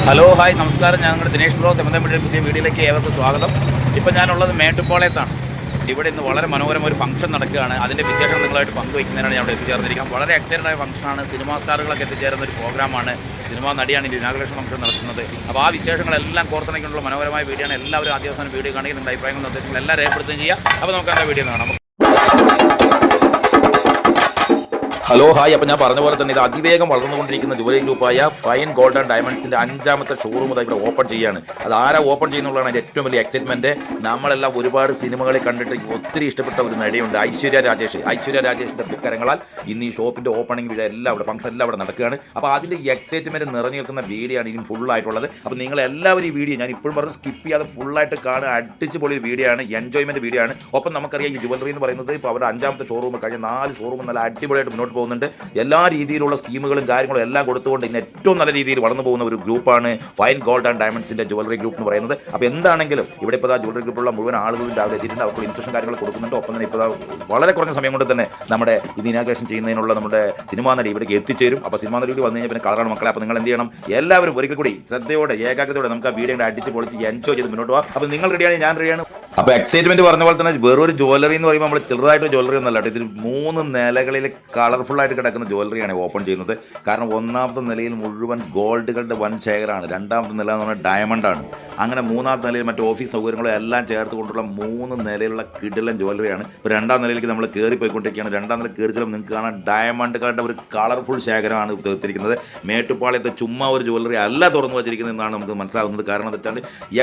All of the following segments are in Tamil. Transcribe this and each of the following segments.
ഹലോ ഹായ് നമസ്കാരം. ഞാൻ നിങ്ങളുടെ ദിനേഷ് ബ്രോ സെമന്തമിൻ്റെ പുതിയ വീഡിയോയിലേക്ക് ഏവർക്കും സ്വാഗതം. ഇപ്പോൾ ഞാനുള്ളത് മേട്ടുപ്പാളയത്താണ്. ഇവിടെ ഇന്ന് വളരെ മനോഹരമായ ഒരു ഫംഗ്ഷൻ നടക്കുകയാണ്. അതിൻ്റെ വിശേഷം നിങ്ങളായിട്ട് പങ്കുവയ്ക്കുന്നതിനാണ് ഞാൻ ഇവിടെ എത്തിച്ചേർന്നിരിക്കാം. വളരെ എക്സൈറ്റഡ് ആയ ഫംഗ്ഷനാണ്. സിനിമാ സ്റ്റാറുകളൊക്കെ എത്തിച്ചേരുന്ന ഒരു പ്രോഗ്രാമാണ്. സിനിമാ നടിയാണ് ഈ ഇനാഗുറേഷൻ ഫംഗ്ഷൻ നടത്തുന്നത്. അപ്പോൾ ആ വിശേഷങ്ങളെല്ലാം കോർത്തിണക്കിയുള്ള മനോഹരമായ വീഡിയോ ആണ്. എല്ലാവരും ആദ്യ ദിവസം വീഡിയോ കാണിക്കുക. നിങ്ങളുടെ അഭിപ്രായങ്ങളും നിർദ്ദേശങ്ങളും എല്ലാം രേഖപ്പെടുത്തുകയും ചെയ്യുക. അപ്പോൾ നമുക്ക് എൻ്റെ വീഡിയോ കാണാം. Hello hi. അപ്പോൾ ഞാൻ പറഞ്ഞ പോലെ തന്നെ ഇത് അതിവേഗം വളർന്നുകൊണ്ടിരിക്കുന്ന ജുവലറി ഗ്രൂപ്പായ ഫൈൻ ഗോൾഡ് ആൻഡ് ഡയമണ്ട്സിൻ്റെ 5ാമത്തെ ഷോറൂം ഇവിടെ ഓപ്പൺ ചെയ്യുകയാണ്. അത് ആരാ ഓപ്പൺ ചെയ്യുന്നുള്ളതാണ് അതിൻ്റെ ഏറ്റവും വലിയ എക്സൈറ്റ്മെൻറ്റ്. നമ്മളെല്ലാം ഒരുപാട് സിനിമകളെ കണ്ടിട്ട് ഒത്തിരി ഇഷ്ടപ്പെട്ട ഒരു നടിയുണ്ട്, ഐശ്വര്യ രാജേഷ്. ഐശ്വര്യ രാജേഷിൻ്റെ തൃക്കരങ്ങളാൽ ഇന്ന് ഈ ഷോപ്പിൻ്റെ ഓപ്പണിംഗ് വീഡിയോ എല്ലാം അവിടെ ഫംഗ്ഷൻ എല്ലാം അവിടെ നടക്കുകയാണ്. അപ്പോൾ അതിൻ്റെ എക്സൈറ്റ്മെൻറ്റ് നിറഞ്ഞു നിൽക്കുന്ന വീഡിയോ ആണ് ഇനി ഫുള്ളായിട്ടുള്ളത്. അപ്പോൾ നിങ്ങളെല്ലാവരും ഈ വീഡിയോ ഞാൻ ഇപ്പോഴും പറഞ്ഞ് സ്കിപ്പ് ചെയ്യാതെ ഫുള്ളായിട്ട് കാണുക. അടിച്ച് പൊളിയ വീഡിയോ ആണ്, എൻജോയ്മെൻറ്റ് വീഡിയോ ആണ്. ഒപ്പം നമുക്കറിയാം ഈ ജുവലറി എന്ന് പറയുന്നത് ഇപ്പോൾ അവരുടെ 5ാമത്തെ ഷോറൂം കഴിഞ്ഞ 4 ഷോറൂം നല്ല അടിപൊളിയായിട്ട് മുന്നോട്ട് പോകുന്നുണ്ട്. എല്ലാ രീതിയിലുള്ള സ്കീമുകളും കാര്യങ്ങളും എല്ലാം കൊടുത്തുകൊണ്ട് ഇന്ന് ഏറ്റവും നല്ല രീതിയിൽ വളർന്നു പോകുന്ന ഒരു ഗ്രൂപ്പാണ് ഫൈൻ ഗോൾഡ് ആൻഡ് ഡയമണ്ട്സിൻ്റെ ജുവലറി ഗ്രൂപ്പ് എന്ന് പറയുന്നത്. അപ്പോൾ എന്താണെങ്കിലും ഇവിടെ ഇപ്പോൾ ജുവലറി ഗ്രൂപ്പുള്ള മുഴുവൻ ആളുകളും രാവിലെ എത്തിയിട്ടുണ്ട്. അവർക്ക് ഇൻസ്ട്രക്ഷൻ കാര്യങ്ങൾ കൊടുക്കുന്നുണ്ട്. ഒപ്പം തന്നെ ഇപ്പോൾ വളരെ കുറഞ്ഞ സമയം കൊണ്ട് തന്നെ നമ്മുടെ ഇത് ഇനാഗ്രേഷൻ ചെയ്യുന്നതിനുള്ള നമ്മുടെ സിനിമാ നടി ഇവിടേക്ക് എത്തിച്ചേരും. അപ്പോൾ സിനിമാ നടി വന്നു കഴിഞ്ഞാൽ പിന്നെ കളറാണ് മക്കളെ. അപ്പോൾ നിങ്ങൾ എന്ത് ചെയ്യണം, എല്ലാവരും ഒരിക്കൽ കൂടി ശ്രദ്ധയോടെ ഏകാഗ്രതയോടെ നമുക്ക് ആ വീഡിയോ അടിച്ച് പൊളിച്ച് എൻജോയ് ചെയ്ത് മുന്നോട്ട് പോകാം. അപ്പോൾ നിങ്ങൾ റെഡിയാണ്, ഞാൻ റെഡിയാണ്. അപ്പോൾ എക്സൈറ്റ്മെന്റ് പറഞ്ഞ പോലെ തന്നെ വേറൊരു ജ്വല്ലറി എന്ന് പറയുമ്പോൾ നമ്മൾ ചെറുതായിട്ട് ജ്വല്ലറി ഒന്നല്ല കേട്ടോ. ഇതിൽ 3 നിലകളിൽ കളർഫുള്ളായിട്ട് കിടക്കുന്ന ജ്വല്ലറിയാണ് ഓപ്പൺ ചെയ്യുന്നത്. കാരണം 1ാമത്തെ നിലയിൽ മുഴുവൻ ഗോൾഡുകളുടെ വൻ ശേഖരമാണ്. 2ാമത്തെ നില എന്ന് പറഞ്ഞാൽ ഡയമണ്ടാണ്. അങ്ങനെ 3ാമത്തെ നിലയിൽ മറ്റ് ഓഫീസ് സൗകര്യങ്ങളും എല്ലാം ചേർത്ത് കൊണ്ടുള്ള 3 നിലയിലുള്ള കിടിലൻ ജ്വല്ലറിയാണ്. ഇപ്പോൾ 2ാം നിലയിലേക്ക് നമ്മൾ കയറി പോയിക്കൊണ്ടിരിക്കുകയാണ്. 2ാം നില കയറി ചെല്ലുമ്പോൾ നിങ്ങൾക്ക് കാണാൻ ഡയമണ്ടുകളുടെ ഒരു കളർഫുൾ ശേഖരമാണ് തീർത്തിരിക്കുന്നത്. മേട്ടുപ്പാളയത്തെ ചുമ്മാ ഒരു ജ്വല്ലറി അല്ല തുറന്നു വച്ചിരിക്കുന്നത് എന്നാണ് നമുക്ക് മനസ്സിലാകുന്നത്. കാരണം എന്താ വെച്ചാൽ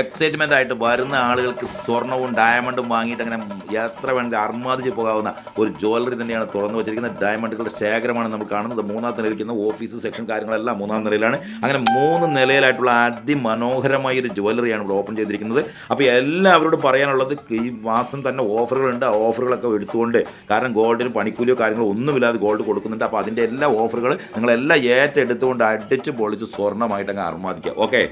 എക്സൈറ്റ്മെൻ്റ് ആയിട്ട് വരുന്ന ആളുകൾക്ക് സ്വർണ്ണവും ഡയമണ്ടും വാങ്ങിയിട്ട് അങ്ങനെ എത്ര വേണമെങ്കിൽ അർമാദിച്ച് പോകാവുന്ന ഒരു ജ്വല്ലറി തന്നെയാണ് തുറന്നു വെച്ചിരിക്കുന്നത്. ഡയമണ്ടുകളുടെ ശേഖരമാണ് നമ്മൾ കാണുന്നത്. 3ാം നിലയിലിരിക്കുന്ന ഓഫീസ് സെക്ഷൻ കാര്യങ്ങളെല്ലാം 3ാം നിലയിലാണ്. അങ്ങനെ 3 നിലയിലായിട്ടുള്ള അതിമനോഹരമായ ഒരു ജ്വല്ലറിയാണ് ഇവിടെ ഓപ്പൺ ചെയ്തിരിക്കുന്നത്. അപ്പോൾ എല്ലാവരോടും പറയാനുള്ളത് ഈ മാസം തന്നെ ഓഫറുകളുണ്ട്. ആ ഓഫറുകളൊക്കെ എടുത്തുകൊണ്ട്, കാരണം ഗോൾഡിന് പണിക്കൂലിയോ കാര്യങ്ങളോ ഒന്നുമില്ലാതെ ഗോൾഡ് കൊടുക്കുന്നുണ്ട്. അപ്പോൾ അതിൻ്റെ എല്ലാ ഓഫറുകൾ നിങ്ങളെല്ലാം ഏറ്റെടുത്തുകൊണ്ട് അടിച്ച് പൊളിച്ച് സ്വർണ്ണമായിട്ട് അങ്ങ് അർമാദിക്കുക. ഓക്കെ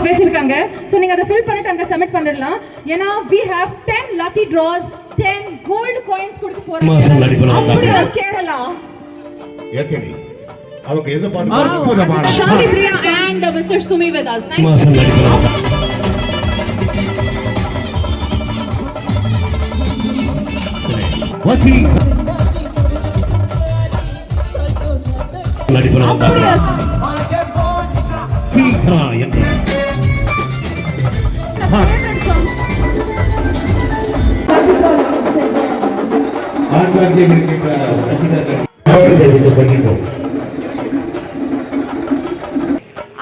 வச்சிருக்காங்க. சோ நீங்க அத ஃபில் பண்ணிட்டு அங்க சப்மிட் பண்ணிடலாம். ஏனா we have 10 lucky draws, 10 gold coins கொடுக்க போறோம். கேரளா ஏகடி அவங்க எது பண்ண அற்புதமான shaadi Priya and Mr. Sumi with us. வசி நடிப்போம் சீக்ரா என்ன ஆர்கார்ஜி இருக்கின்ற ரசிகர்கள் பண்ணிட்டோம்.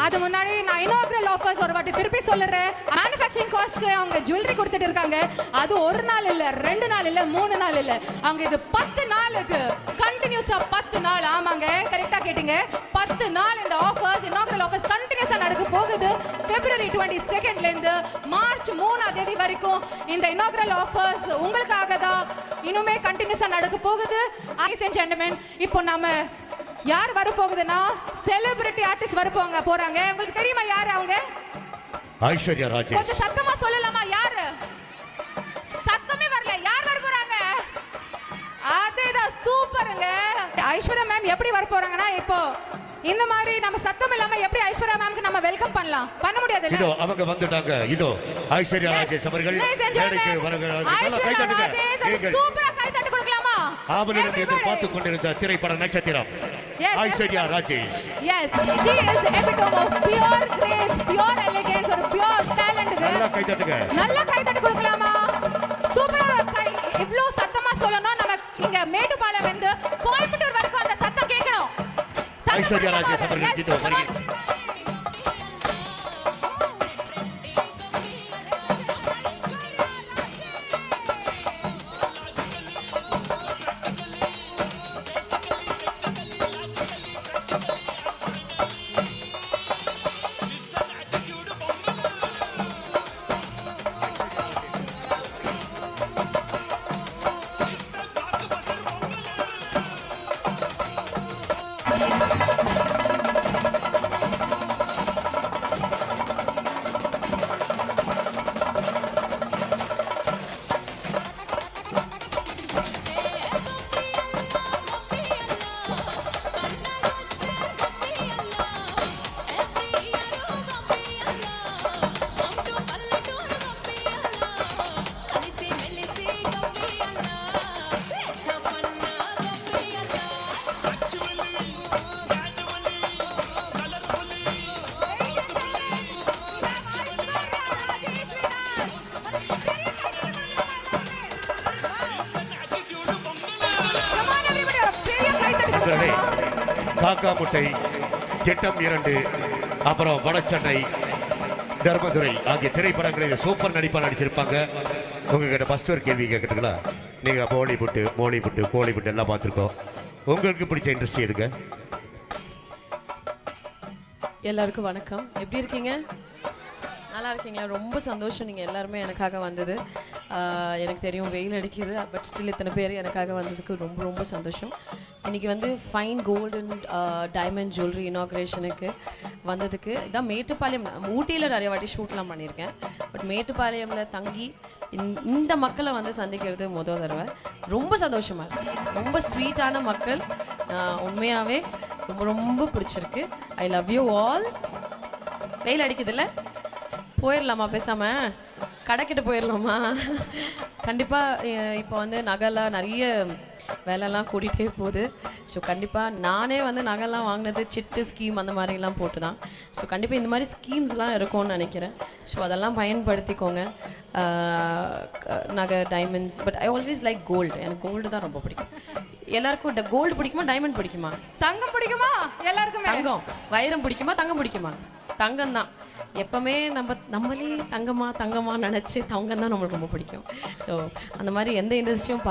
அது முன்னாடி நான் இனாகுரல் ஆஃபர்ஸ் ஒரு வாட்டி திருப்பி சொல்றேன். மேனுஃபேக்சரிங் காஸ்ட் அவங்க ஜுவல்லரி கொடுத்துட்டு இருக்காங்க. அது ஒரு நாள் இல்ல, 2 நாள் இல்ல, 3 நாள் இல்ல, அவங்க இது 10 நாளுக்கு கண்டினியூஸா 10 நாள். ஆமாங்க, கரெக்ட்டா கேட்டிங்க. 10 நாள் இந்த ஆஃபர்ஸ், இனாகுரல் ஆஃபர்ஸ் கண்டினியூஸா நடக்க போகுது. February 22nd ல இருந்து March 3ஆம் தேதி வரைக்கும் இந்த இனாகுரல் ஆஃபர்ஸ் உங்களுக்காக தான் இன்னுமே கண்டினியூஸா நடக்க போகுது. ladies and gentlemen, இப்போ நாம யார் வர போகுதுன்னா செலிபிரிட்டி ஆர்டிஸ்ட் வர போறாங்க. உங்களுக்கு தெரியுமா யார் அவங்க? ஐஸ்வர்யா ராஜேஷ். கொஞ்சம் சத்தமா சொல்லலாமா? யாரு? சத்தமே வரல. யார் வர போறாங்க? அதேதான், சூப்பருங்க. ஐஸ்வர்யா மேம் எப்படி வர போறாங்கன்னா, இப்போ இந்த மாதிரி நம்ம சத்தம் இல்லாம எப்படி ஐஸ்வர்யா மேம்க்கு நம்ம வெல்கம் பண்ணலாம்? பண்ண முடியாது இல்ல. இதோ அவங்க வந்துட்டாங்க. இதோ ஐஸ்வர்யா ராஜேஷ் அவர்கள் மேடைக்கு வருகிறார்கள். கை தட்டுங்க. சூப்பரா கை தட்டு கொடுக்கலாமா? ஆவலுடன் எதிர்பார்த்து கொண்டிருந்த திரைப்பட நட்சத்திரம் Aishwarya Rajesh. Yes, she is the epitome of pure grace, pure elegance, or pure talent. நல்லா கை தட்டுங்க. நல்லா கை தட்டு கொடுக்கலாமா? சூப்பரா கை. இவ்ளோ சத்தமா சொல்லணும். நம்ம இங்க மேட்டுப்பாளையம் வந்து கோயம்புத்தூர் வரைக்கும் அந்த சத்தம் கேட்கணும். ஐஸ்வர்யா ராஜேஷ் அவர்கள் இதோ வருகிறார். காக்கா முட்டை, திட்டம் 2, அப்புறம் வடச்சென்னை, தர்மதுரை ஆகிய திரைப்படங்களில் சூப்பர் நடிப்பாக நடிச்சிருப்பாங்க. உங்ககிட்ட ஃபர்ஸ்ட் ஒரு கேள்வி கேட்குறீங்களா? நீங்கள் பாலிவுட்டு, மோலிவுட்டு, கோலிவுட் எல்லாம் பார்த்துருக்கோம். உங்களுக்கு பிடிச்ச இண்டஸ்ட்ரி எதுங்க? எல்லாருக்கும் வணக்கம். எப்படி இருக்கீங்க? நல்லா இருக்கீங்களா? ரொம்ப சந்தோஷம் நீங்கள் எல்லாருமே எனக்காக வந்தது. எனக்கு தெரியும் வெயில் அடிக்குது, பட் ஸ்டில் இத்தனை பேர் எனக்காக வந்ததுக்கு ரொம்ப ரொம்ப சந்தோஷம். இன்றைக்கி வந்து fine gold and diamond jewellery இனாக்ரேஷனுக்கு வந்ததுக்கு இதான் மேட்டுப்பாளையம். ஊட்டியில் நிறைய வாட்டி ஷூட்லாம் பண்ணியிருக்கேன், பட் மேட்டுப்பாளையமில் தங்கி இந்த மக்களை வந்து சந்திக்கிறது முதல் தடவை. ரொம்ப சந்தோஷமாக இருக்குது. ரொம்ப ஸ்வீட்டான மக்கள். உண்மையாகவே ரொம்ப ரொம்ப பிடிச்சிருக்கு. I love you all. வெயில் அடிக்குதுல்ல, போயிடலாமா? பேசாமல் கடைக்கிட்ட போயிடலாமா? கண்டிப்பாக இப்போ வந்து நகைலாம் நிறைய வேலைலாம் கூட்டிகிட்டே போகுது. ஸோ கண்டிப்பாக நானே வந்து நகைலாம் வாங்கினது சிட்டு ஸ்கீம் அந்த மாதிரிலாம் போட்டு தான். ஸோ கண்டிப்பாக இந்த மாதிரி ஸ்கீம்ஸ்லாம் இருக்கும்னு நினைக்கிறேன். ஸோ அதெல்லாம் பயன்படுத்திக்கோங்க. நகை, diamonds. But I always like gold. எனக்கு கோல்டு தான் ரொம்ப பிடிக்கும். எல்லாருக்கும் கோல்டு பிடிக்குமா, டைமண்ட் பிடிக்குமா? தங்கம் பிடிக்குமா எல்லாருக்குமே? தங்கம். வைரம் பிடிக்குமா, தங்கம் பிடிக்குமா? தங்கம் தான். எப்போவுமே நம்மளே தங்கமாக நினச்சி தங்கம் தான் நம்மளுக்கு ரொம்ப பிடிக்கும். ஸோ அந்த மாதிரி எந்த இண்டஸ்ட்ரியும்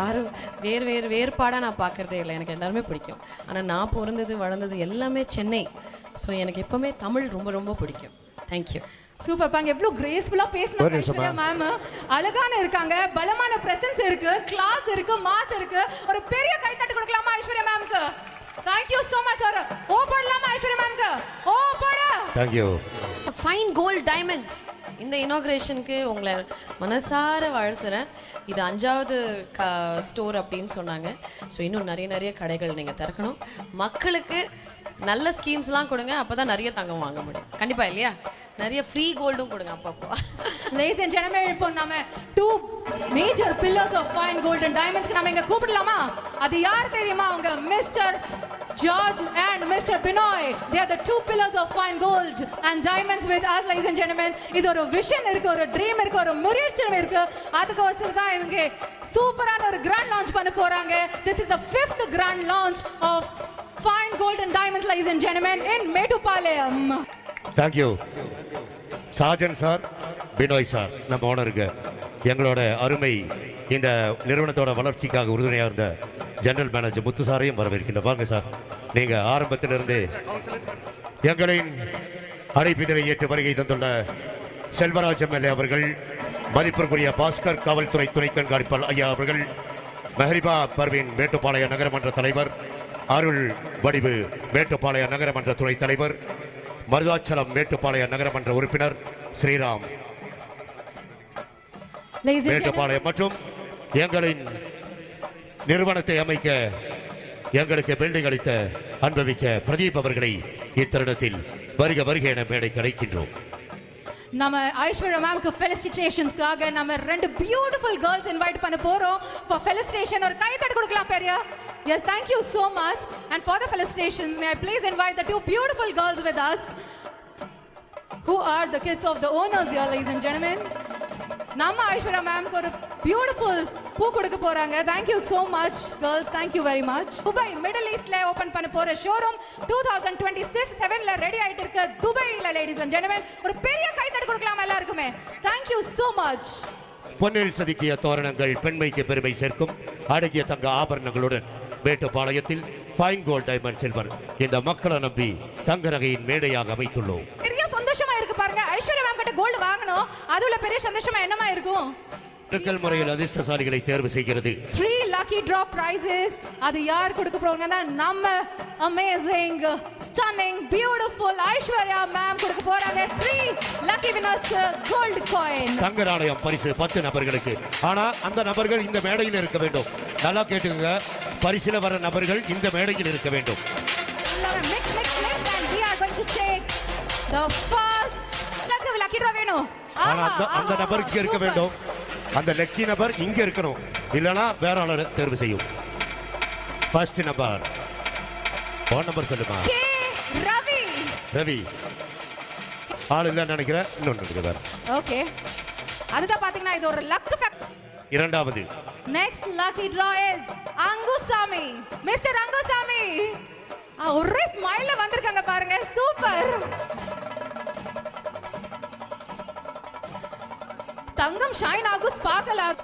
வேறுபாடாக நான் பார்க்குறதே இல்லை. எனக்கு எல்லாருமே பிடிக்கும். ஆனால் நான் பிறந்தது வளர்ந்தது எல்லாமே சென்னை. ஸோ எனக்கு எப்போவுமே தமிழ் ரொம்ப ரொம்ப பிடிக்கும். தேங்க்யூ. சூப்பர் பாங்க. எவ்வளவு கிரேஸ்ஃபுல்லா பேசுனாங்க ஐஸ்வர்யா மேம். அழகான இருக்காங்க, பலமான பிரசன்ஸ் இருக்கு, கிளாஸ் இருக்கு, மாஸ் இருக்கு. ஒரு பெரிய கைத்தட்டு கொடுக்கலாமா Aishwarya மேம்க்கு? Thank you so much. ஒரு ஓ போடலாமா ஐஸ்வர்யா மேம்க்கு? ஓ போடு. Thank you. Fine gold diamonds இந்த இனாக்ரேஷனுக்கு உங்களை மனசார வாழ்த்துறேன். இது 5வது ஸ்டோர் அப்படின்னு சொன்னாங்க. ஸோ இன்னும் நிறைய கடைகள் நீங்கள் திறக்கணும். மக்களுக்கு நல்ல ஸ்கீம்ஸ்லாம் கொடுங்க, அப்போ தான் நிறைய தங்கம் வாங்க முடியும். கண்டிப்பாக இல்லையா? நிறைய ஃப்ரீ கோல்டும் கொடுங்க அப்பப்போ. லேடிஸ் அண்ட் ஜென்டில்மேன், இப்போ நாம 2 major pillars of fine gold and டைமண்ட்ஸ்க்கு நாம இங்க கூப்பிடலாமா? அது யார் தெரியுமா? அவங்க mister George and Mr. Binoy. They are the 2 pillars of fine gold and diamonds with us, ladies and gentlemen. இது ஒரு விஷன் இருக்கு, ஒரு ட்ரீம் இருக்கு, ஒரு முயற்சி இருக்கு. அதுக்கு ஒரு சில தான் இவங்க சூப்பரான ஒரு கிராண்ட் லான்ச் பண்ண போறாங்க. This is the 5th grand launch of fine gold and diamonds, ladies and gentlemen, in Metupalayam. Thank you. Sajan sir, Binoy sir, நம்ம ஓனருக்கு எங்களோட அருமை இந்த நிறுவனத்தோட வளர்ச்சிக்காக உறுதுணையாக இருந்த ஜெனரல் மேனேஜர் முத்து சாரையும் வரவேற்கின்ற. வாங்க சார், நீங்கள் ஆரம்பத்திலிருந்து எங்களின் அழைப்பிதழை ஏற்று வருகை தந்துள்ள செல்வராஜ் எம்எல்ஏ அவர்கள், மதிப்பிற்குரிய பாஸ்கர் காவல்துறை துணை கண்காணிப்பாளர் ஐயா அவர்கள், மெஹரிபா பர்வீன் மேட்டுப்பாளைய நகரமன்ற தலைவர், அருள் வடிவு மேட்டுப்பாளைய நகரமன்ற துணைத் தலைவர், மருதாச்சலம் மேட்டுப்பாளைய நகரமன்ற உறுப்பினர் ஸ்ரீராம் மேட்டுப்பாளையம் மற்றும் எங்களின் நிறுவனத்தை அமைக்க எங்களுக்கு பில்டிங் அளித்த அன்பமிக்க பிரதீப் அவர்களை இத்தருணத்தில் வருக என மேடை கிடைக்கின்றோம். நம்ம ஐஸ்வர்யா மேம்க்கு ஃபெலிசிட்டேஷன்ஸ்க்காக நம்ம 2 பியூட்டிஃபுல் கேர்ள்ஸ் இன்வைட் பண்ண போறோம். ஃபார் ஃபெலிசிட்டேஷன் ஒரு கைத்தட்டு கொடுக்கலாம் பெரிய. Yes, thank you so much. And for the felicitations, may I please invite the 2 beautiful girls with us, who are the kids of the owners here, ladies and gentlemen. நம்ம ஐஸ்வர்யா மேம்க்கு ஒரு பியூட்டிஃபுல் பூ கொடுக்க போறாங்க. Thank you so much girls, thank you very much. Dubai middle ஈஸ்ட்ல ஓபன் பண்ண போற ஷோரூம் 2027ல ரெடி ஆயிட்டு இருக்கு துபாய்ல. ladies and gentlemen, ஒரு பெரிய கைத்தட்டு கொடுக்கலாம் எல்லாருக்குமே. Thank you so much. பொன்னில் செதுக்கிய தோரணங்கள் பெண்மைக்கு பெருமை சேர்க்கும் அழகிய தங்க ஆபரணங்களுடன் மேட்டுப்பாளையத்தில் ஃபைன் கோல்ட் டைமண்ட் சில்வர் இந்த மக்களை நம்பி தங்க நகையின் மேடையாக அமைத்துள்ளோம். பெரிய சந்தோஷமா இருக்கு பாருங்க. ஐஸ்வர்யா மேம் கிட்ட கோல்டு வாங்கணும், அதுல பெரிய சந்தோஷமா என்னமா இருக்கும்? முறையில் அதிர்ஷ்டசாலிகளை தேர்வு செய்கிறது. 3 lucky draw prizes. அது யார் கொடுக்க போறாங்கன்னா நம்ம amazing, stunning, beautiful Aishwarya ma'am கொடுக்க போறாங்க. 3 lucky winners gold coin. தங்க நாணயம் பரிசு 10 நபர்களுக்கு. ஆனா அந்த நபர்கள் இந்த மேடையில் இருக்க வேண்டும். நல்லா கேட்டுங்க, பரிசில வர நபர்கள் இந்த மேடையில் இருக்க வேண்டும். Mix and we are going to take the first lucky draw வேணும். அந்த நபருக்கு இருக்க வேண்டும். அந்த லக்கி நபர் இங்க இருக்கணும், இல்லனா வேற ஆளை தேர்வு செய்யும். ஃபர்ஸ்ட் நம்பர், ஃபோன் நம்பர் சொல்லுமா? ரவி ஆள் இல்லைன்னு நினைக்கிறேன். இன்னொன்று இருக்கு வேற. ஓகே, அதுதான் பாத்தீங்கன்னா இது ஒரு லக் ஃபேக்டர். இரண்டாவது next lucky draw is Angusamy. Mister Angusamy, ஒரே ஸ்மைல்ல வந்திருக்காங்க பாருங்க, சூப்பர். தங்கம் ஷைன் ஆகு, ஸ்பார்க்கல் ஆகு.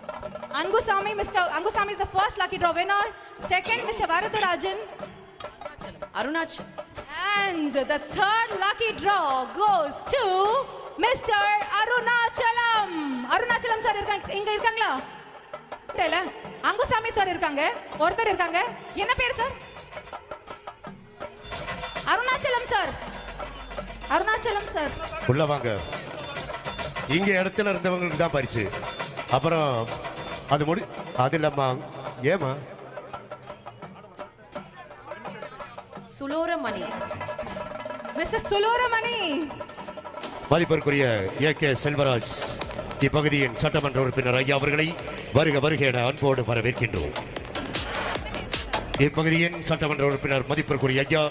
Angusami, Mr. Angusami is the first lucky draw winner. Second, Mr. Varadarajan. Arunachal. And the third lucky draw goes to Mr. Arunachalam. Arunachalam sir இங்க இருக்காங்களா? இல்ல, அங்குசாமி சார் இருக்காங்க, ஒருத்தர் இருக்காங்க. என்ன பேர் sir? Arunachalam sir. Arunachalam sir உள்ள வாங்க. இங்க இடத்துல இருந்தவங்களுக்கு தான் பரிசு. அப்புறம் அது இல்லம்மா. ஏமா? சுலோரமணி. மிஸ்டர் சுலோரமணி. மதிப்பிற்குரிய ஏ.கே. செல்வராஜ் இப்பகுதியின் சட்டமன்ற உறுப்பினர் ஐயா அவர்களை வருக வருக என அன்போடு வரவேற்கின்றோம். இப்பகுதியின் சட்டமன்ற உறுப்பினர் மதிப்பிற்குரிய ஐயா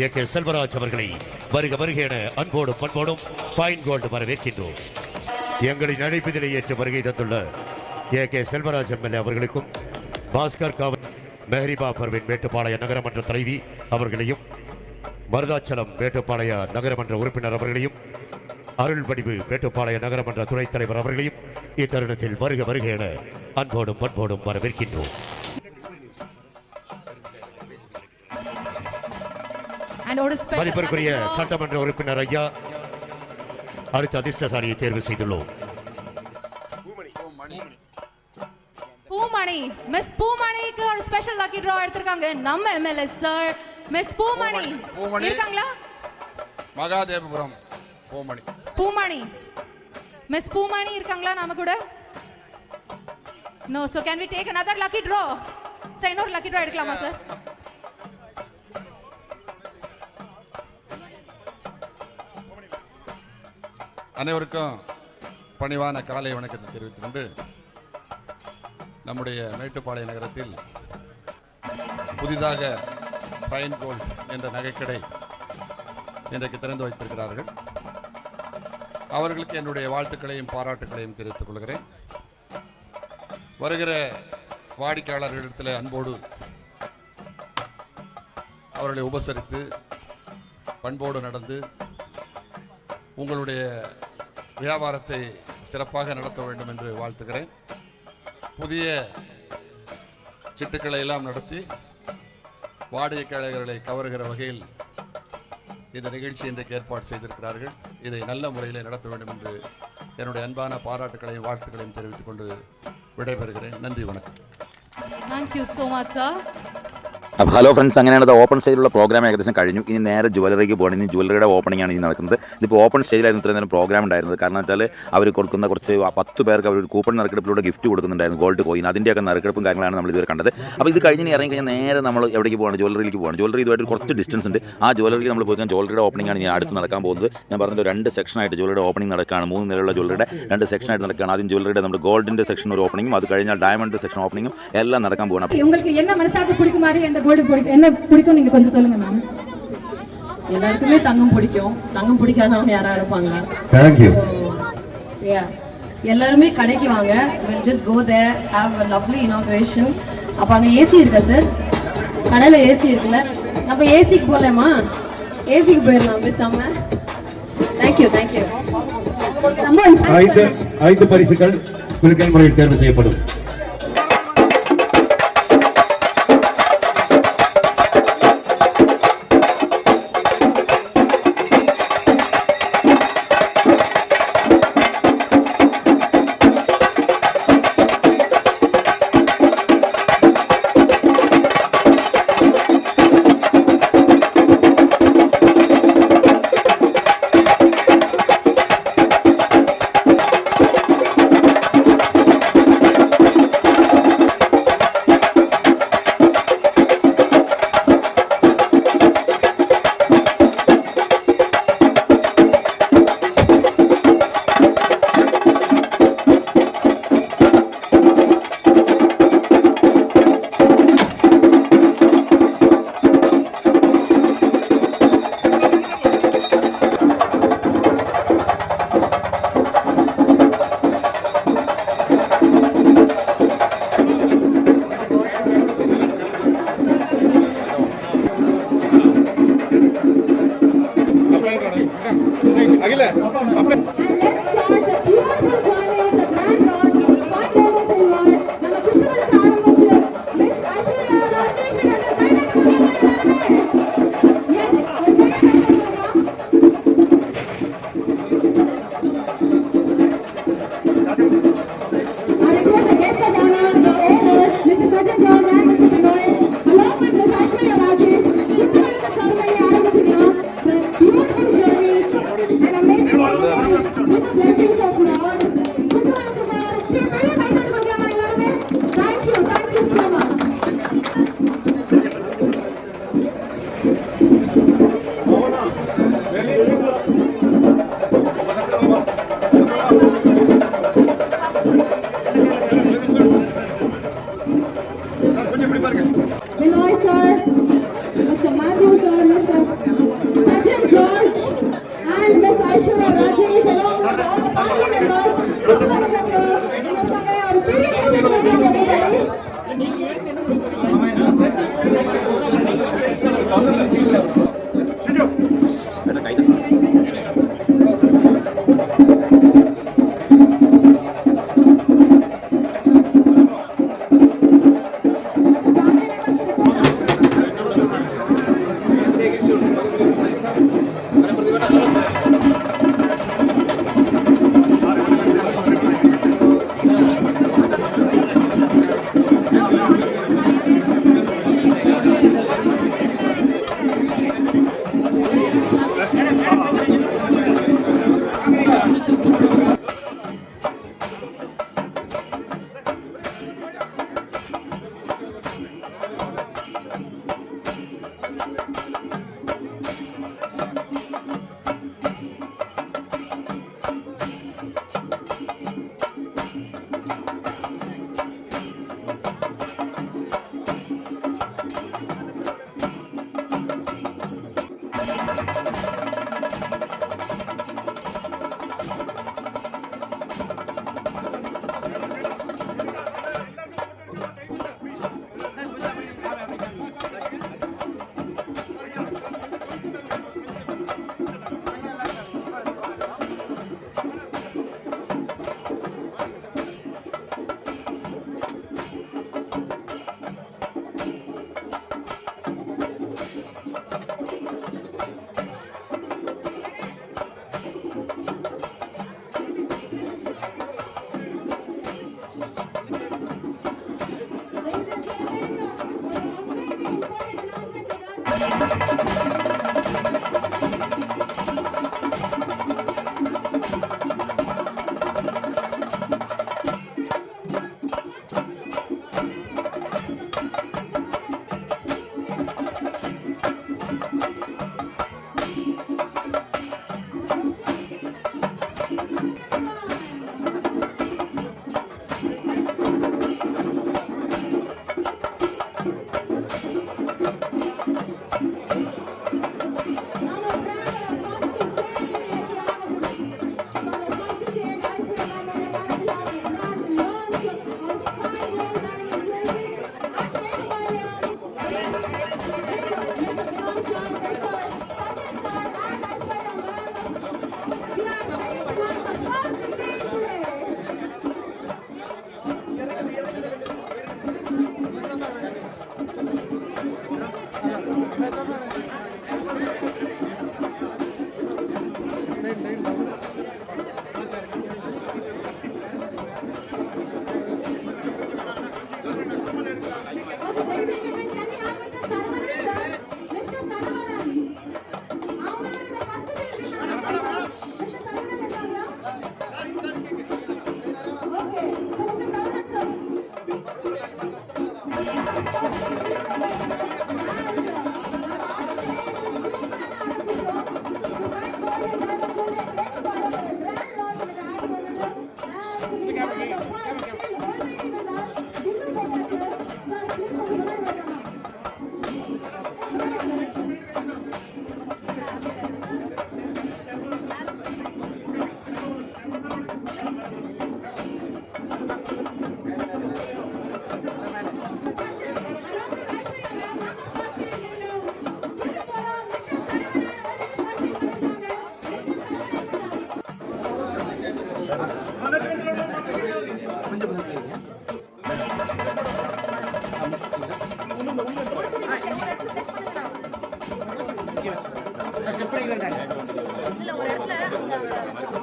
ஏ.கே. செல்வராஜ் அவர்களை வருக வருக என அன்போடும் பண்போடும் ஃபைன் கோல்டு வரவேற்கின்றோம். எங்களின் அழைப்பிதழை ஏற்று வருகை தந்துள்ள ஏ.கே. செல்வராஜ் எம்எல்ஏ அவர்களுக்கும், பாஸ்கர் காவல் மெஹரிபா பர்வின் மேட்டுப்பாளைய நகரமன்ற தலைவி அவர்களையும், மருதாச்சலம் மேட்டுப்பாளைய நகரமன்ற உறுப்பினர் அவர்களையும், அருள் வடிவு மேட்டுப்பாளைய நகரமன்ற துணைத் தலைவர் அவர்களையும் இத்தருணத்தில் வருக வருக என அன்போடும் பண்போடும் வரவேற்கின்றோம். மதிப்பிற்குரிய சட்டமன்ற உறுப்பினர் ஐயா அடுத்த அதிர்ஷ்டசாலியை தேர்வு செய்துள்ளோம். பூமணி, மிஸ் பூமணிக்கு ஒரு ஸ்பெஷல் லக்கி டிரா எடுத்திருக்காங்க நம்ம எம்எல்ஏ சார். மிஸ் பூமணி இருக்காங்களா? மகாதேவபுரம் பூமணி. மிஸ் பூமணி இருக்காங்களா நாம கூட? No. So can we take another lucky draw? Sir இன்னொரு லக்கி டிரா எடுக்கலாமா சார்? அனைவருக்கும் பணிவான காலை வணக்கத்தை தெரிவித்துக் கொண்டு, நம்முடைய மேட்டுப்பாளைய நகரத்தில் புதிதாக ஃபைன் கோல்ட் என்ற நகைக்கடை இன்றைக்கு திறந்து வைத்திருக்கிறார்கள். அவர்களுக்கு என்னுடைய வாழ்த்துக்களையும் பாராட்டுக்களையும் தெரிவித்துக் கொள்கிறேன். வருகிற வாடிக்கையாளர்களிடத்தில் அன்போடு அவர்களை உபசரித்து பண்போடு நடந்து உங்களுடைய வியாபாரத்தை சிறப்பாக நடத்த வேண்டும் என்று வாழ்த்துகிறேன். புதிய சிட்டுக்களை எல்லாம் நடத்தி வாடிக்கையாளர்களை கவருகிற வகையில் இந்த நிகழ்ச்சி இன்றைக்கு ஏற்பாடு செய்திருக்கிறார்கள். இதை நல்ல முறையில் நடத்த வேண்டும் என்று என்னுடைய அன்பான பாராட்டுக்களையும் வாழ்த்துக்களையும் தெரிவித்துக் கொண்டு വിടപെടുகிறேன். നന്ദി വണക്കം. Thank you so much sir. അപ്പോൾ ഹലോ ഫ്രണ്ട്സ്, അങ്ങനെയാണ് ഓപ്പൺ സ്റ്റേജിലുള്ള പ്രോഗ്രാം ഏകദേശം കഴിഞ്ഞു. ഇനി നേരെ ജ്വല്ലറിക്ക് പോകണം. ഇനി ജ്വല്ലറിയുടെ ഓപ്പണിംഗ് ആണ് ഇനി നടക്കുന്നത്. ഇതിപ്പോൾ ഓപ്പൺ സ്റ്റേജിലായിരുന്നു ഇത്രയും നേരം പ്രോഗ്രാം ഉണ്ടായിരുന്നത്. കാരണം വെച്ചാൽ അവർ കൊടുക്കുന്ന കുറച്ച് 10 പേർക്ക് അവർ ഒരു കൂപ്പൺ നറുക്കെടുപ്പിലൂടെ ഗിഫ്റ്റ് കൊടുക്കുന്നുണ്ടായിരുന്നു, ഗോൾഡ് കോയിൻ. അതിൻ്റെയൊക്കെ നറുക്കെടുപ്പും കാര്യങ്ങളാണ് നമ്മൾ ഇതുവരെ കണ്ടത്. അപ്പോൾ ഇത് കഴിഞ്ഞ് ഇറങ്ങി കഴിഞ്ഞാൽ നേരെ നമ്മൾ എവിടേക്ക് പോകണം? ജ്വല്ലറിയിലേക്ക് പോകണം. ജ്വല്ലറി ഇതുമായിട്ട് കുറച്ച് ഡിസ്റ്റൻസ് ഉണ്ട്. ആ ജ്വല്ലറിയിൽ നമ്മൾ പോയി കഴിഞ്ഞാൽ ജ്വല്ലറിയുടെ ഓപ്പണിംഗ് ആണ് ഇനി അടുത്ത് നടക്കാൻ പോകുന്നത്. ഞാൻ പറഞ്ഞത് 2 സെക്ഷനായിട്ട് ജ്വല്ലറിയുടെ ഓപ്പണിംഗ് നടക്കുകയാണ്. 3 നിലയുള്ള ജ്വല്ലറിയുടെ 2 സെക്ഷനായിട്ട് നടക്കുകയാണ്. ആദ്യം ജ്വല്ലറിയുടെ നമ്മുടെ ഗോൾഡിൻ്റെ സെക്ഷൻ ഒരു ഓപ്പണിംഗും, അത് കഴിഞ്ഞാൽ ഡയമണ്ട് സെക്ഷൻ ഓപ്പണിംഗും എല്ലാം നടക്കാൻ പോകണം. உங்களுக்கு என்ன மனசாக்கு பிடிக்கும் மாதிரி அந்த கோல்டு என்ன பிடிக்கும் நீங்க கொஞ்சம் சொல்லுங்க மேம். எல்லாருக்குமே தங்கம் பிடிக்கும். தங்கம் பிடிக்காதவங்க யாரா இருப்பாங்களா? Thank you. எல்லாருமே கடைக்கு வாங்க. we'll just go there, have a lovely inauguration. அப்ப அங்க ஏசி இருக்கா சார்? கடையில ஏசி இருக்குல்ல, நம்ம ஏசிக்கு போகலாமா? ஏசிக்கு போயிடலாம் பேசாம. தேங்க்யூ. ரொம்ப 5 பரிசுகள் குலுக்கல் முறையில் தேர்வு செய்யப்படும்.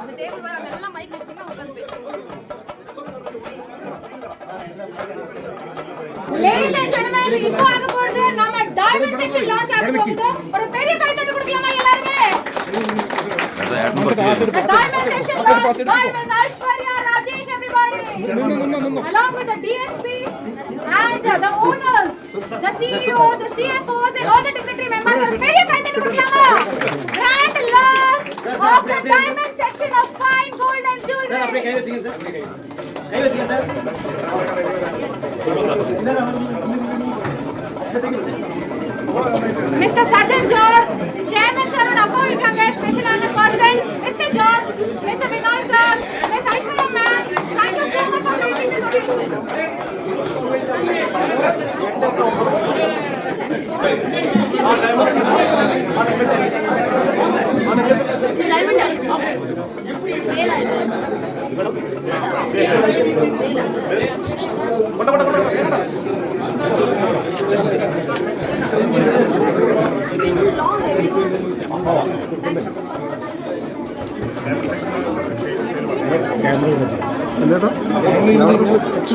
அந்த டேபிள் வர எல்லாம் மைக் வச்சிட்டீங்கன்னா உட்காந்து பேசுவோம். Ladies and gentlemen, இப்போ ஆக போறது நம்ம டைமண்ட் செக்ஷன் லான்ச் ஆக போகுது. ஒரு பெரிய கை தட்டு கொடுக்கலாமா எல்லாரும்? Diamond section launched by Ms. Aishwarya Rajesh, everybody. Along with the DSP and the owners, the CEO, the CFOs and all the dignitary members. ஒரு பெரிய கை தட்டு கொடுக்கலாமா? Grand launch of the diamond section of fine gold and jewelry. Mr. Sajan George, Chairman sir and appo irukanga, special honor person, Mr. George, Mr. Vinay sir, Ms. Aishwarya ma'am, thank you so much for gracing this occasion. Diamond வேலா இது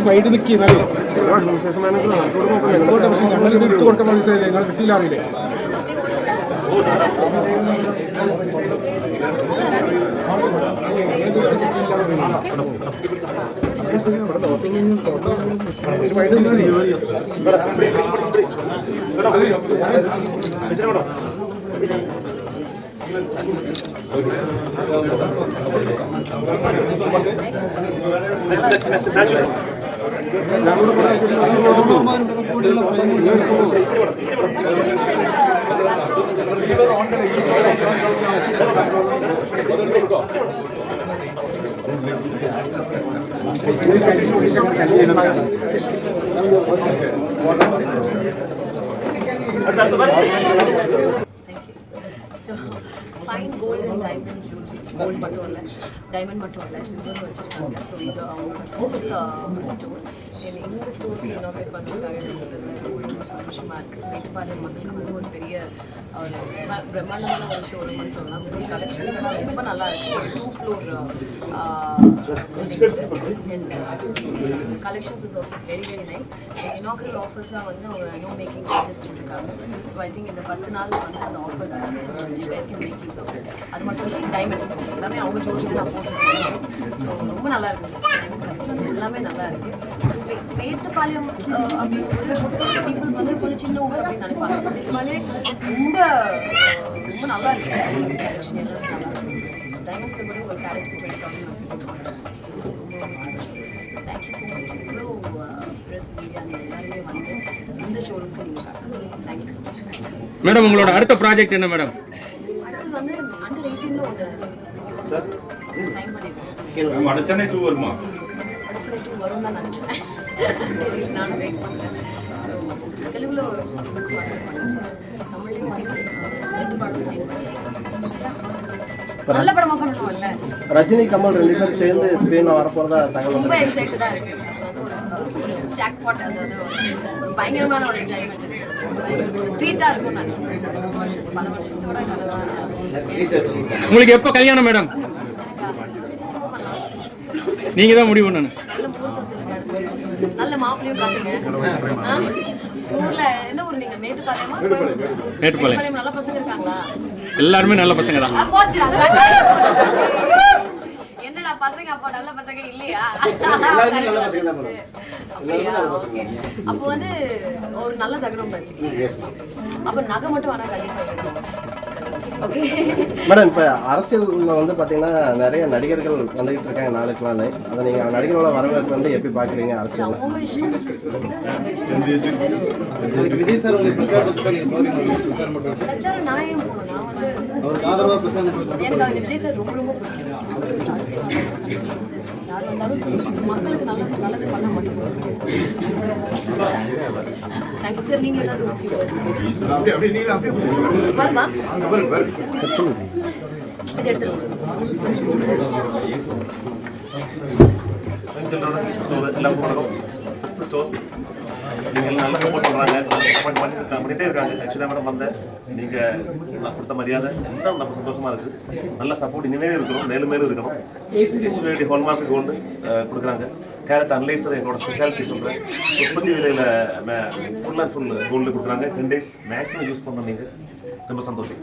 വൈകിട്ട് നിൽക്കുന്നല്ലേ ഞങ്ങൾ ഇത് ഇട്ട് കൊടുക്കാൻ മനസ്സിലായില്ലേ ഞങ്ങൾ കിട്ടിയില്ലാറിയില്ലേ So, fine gold and diamond jewelry. Gold மட்டும் இல்லை, டைமண்ட் மட்டும் இல்லை, சில்வர் வச்சுருக்காங்க. ஸோ இது அவங்க ஃபோர்த் ஸ்டோர். இந்த ஸ்டோருக்கு இனாக்ரேட் பண்ணுறதுக்காக ரொம்ப சந்தோஷமாக இருக்குது. மேட்டுப்பாளையம் மக்களுக்கு வந்து ஒரு பெரிய ஒரு பிரம்மாண்டமான ஒரு ஷோரூம்னு சொல்லலாம். பிகாஸ் கலெக்ஷன்ஸ் எல்லாம் ரொம்ப நல்லா இருக்குது. 2 floor collections is also very very nice. Inaugural offers தான் வந்து அவங்க no making charges போட்டிருக்காங்க. ஸோ ஐ திங்க் இந்த 10 நாள் வந்து அந்த offers you guys can make use of it. அது மட்டும் இல்லை, டைமண்ட் எல்லாமே அவங்க ஜோடியில் நான் போட்டிருக்கேன். ஸோ ரொம்ப நல்லா இருக்குது. எல்லாமே நல்லா இருக்குது. மேட்டுப்பாளையம் அப்படிங்கும்போது பீப்புள் வந்து கொஞ்சம் சின்ன ஊர் அப்படின்னு நினைப்பாங்க. மேட்டுப்பாளையே ரொம்ப ரொம்ப நல்லா இருக்குது. கலெக்ஷன் எல்லாமே நல்லா இருக்குது. ஸோ டைமண்ட்ஸில் கூட ஒரு கேரட்டுக்கு 20,000 தேங்க்யூ ஸோ மச். இவ்வளோ ப்ரெஸ் மீடியா எல்லாருமே வந்து இந்த ஷோரூம்க்கு நீங்கள் காட்டுறது தேங்க்யூ ஸோ மச். மேடம், உங்களோட அடுத்த ப்ராஜெக்ட் என்ன மேடம்? அடுத்தது வந்து அண்டர் 18 ஒன்று சைன் பண்ணியிருக்கோம். சென்னை 2 வருமா? அடிச்சு 2 வரும் தான் நினைக்கிறேன். நானும் வெயிட் பண்ணுறேன். ஸோ தெலுங்குல தமிழ்லையும் வந்து 2 படம் சைன் பண்ணியிருக்கேன். நல்ல படமாக பண்ணணும்ல. ரஜினி கமல் 2 பேரும் சேர்ந்து ஸ்க்ரீனில் வரப்போறதா தகவல். ரொம்ப எக்ஸைட்டடாக இருக்குது. ஒரு ஜாக்பாட், அது பயங்கரமான ஒரு எக்ஸைட்மெண்ட் இருக்குது. ட்ரீட்டாக இருக்கும். நான் பல வருஷத்தோட கனவாக. உங்களுக்கு எப்போ கல்யாணம் மேடம்? நீங்கள் தான் முடிவு பண்ணணும். நல்ல முகூர்த்தம் சொல்லுங்க. நல்ல மாப்பிள்ளையும் காட்டுங்க. ஊர்ல எந்த ஊர் நீங்க? மேட்டுப்பாளையமா? மேட்டுப்பாளையம். நல்ல பசங்க இருக்காங்களா? எல்லாருமே நல்ல பசங்க தான். என்னடா பசங்க அப்போ நல்ல பசங்க இல்லையா? அப்போ வந்து ஒரு நல்ல சகனம் அப்ப நகை மட்டும் ஆனா மேடம், இப்போ அரசியல் வந்து பார்த்தீங்கன்னா நிறைய நடிகர்கள் வந்துகிட்டு இருக்காங்க நாளுக்கு நாள். அதை நீங்கள் நடிகர்களோட வரவேற்பு வந்து எப்படி பார்க்குறீங்க? அரசியல் விஜய் சார் உங்களுக்கு விஜய் சார் ரொம்ப ரொம்ப யார் வந்தாலும் மக்களுக்கு நல்லது பண்ண மட்டும். Thank you sir. நீங்கள் ஏதாவது வருமா? இது எடுத்துருவோம். பண்ணிட்டே இருக்காங்க. ஆக்சுவலாக மேடம் வந்தேன், நீங்கள் நான் கொடுத்த மரியாதை இன்னும் நம்ம சந்தோஷமாக இருக்குது. நல்ல சப்போர்ட் இனிமேல் இருக்கணும், மேலும் மேலும் இருக்கணும். HVD ஹால்மார்க் கோல்டு கொடுக்குறாங்க. கேரட் அனலைசர் எங்களோட ஸ்பெஷாலிட்டி சொல்கிறேன். உற்பத்தி விலையில் ஃபுல் அண்ட் ஃபுல் கோல்டு கொடுக்குறாங்க. 10 days மேக்ஸிமம் யூஸ் பண்ண நீங்கள் ரொம்ப சந்தோஷம்.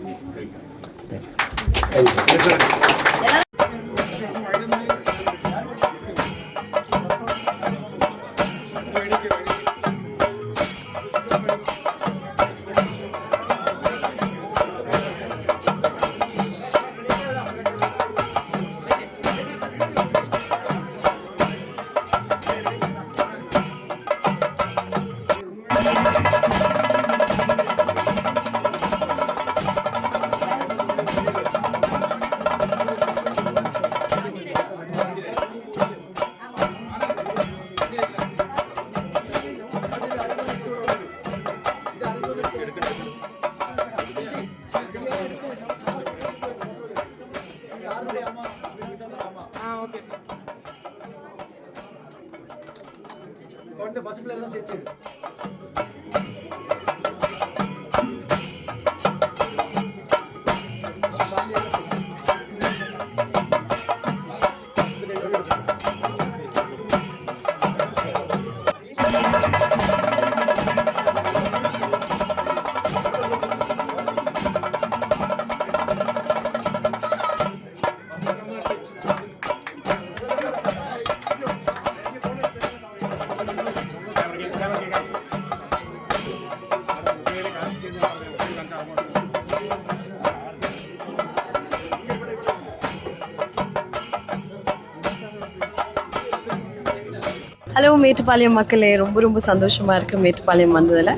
ஹலோ மேட்டுப்பாளையம் மக்களே, ரொம்ப ரொம்ப சந்தோஷமாக இருக்குது மேட்டுப்பாளையம் வந்ததில்.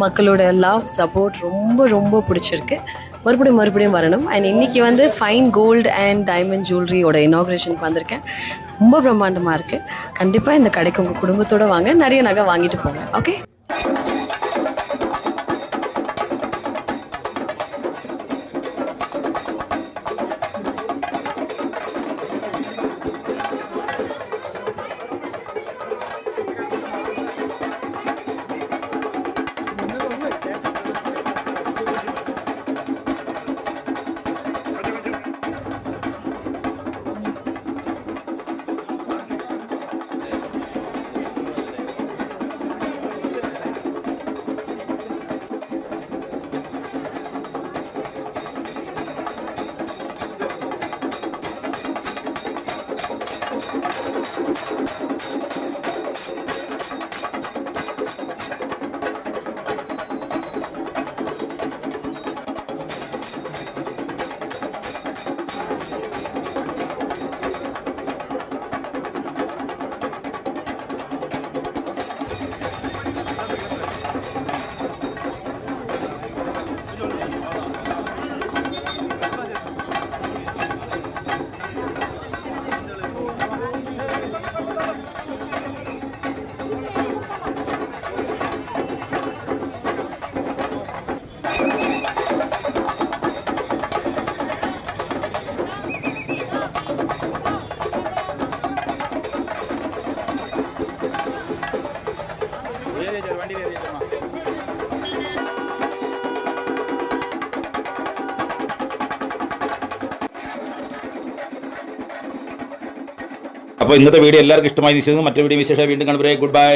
மக்களோட லவ் சப்போர்ட் ரொம்ப ரொம்ப பிடிச்சிருக்கு. மறுபடியும் வரணும். அண்ட் இன்றைக்கி வந்து ஃபைன் கோல்டு அண்ட் டைமண்ட் ஜுவல்லரியோட இனாக்ரேஷனுக்கு வந்திருக்கேன். ரொம்ப பிரம்மாண்டமாக இருக்குது. கண்டிப்பாக இந்த கடைக்கு உங்கள் குடும்பத்தோடு வாங்க, நிறைய நகை வாங்கிட்டு போங்க. ஓகே. അപ്പോൾ ഇന്നത്തെ വീഡിയോ എല്ലാവർക്കും ഇഷ്ടമായി. മറ്റൊരു വീഡിയോ വിശേഷം വീണ്ടും കാണുമ്പോൾ ഗുഡ് ബൈ.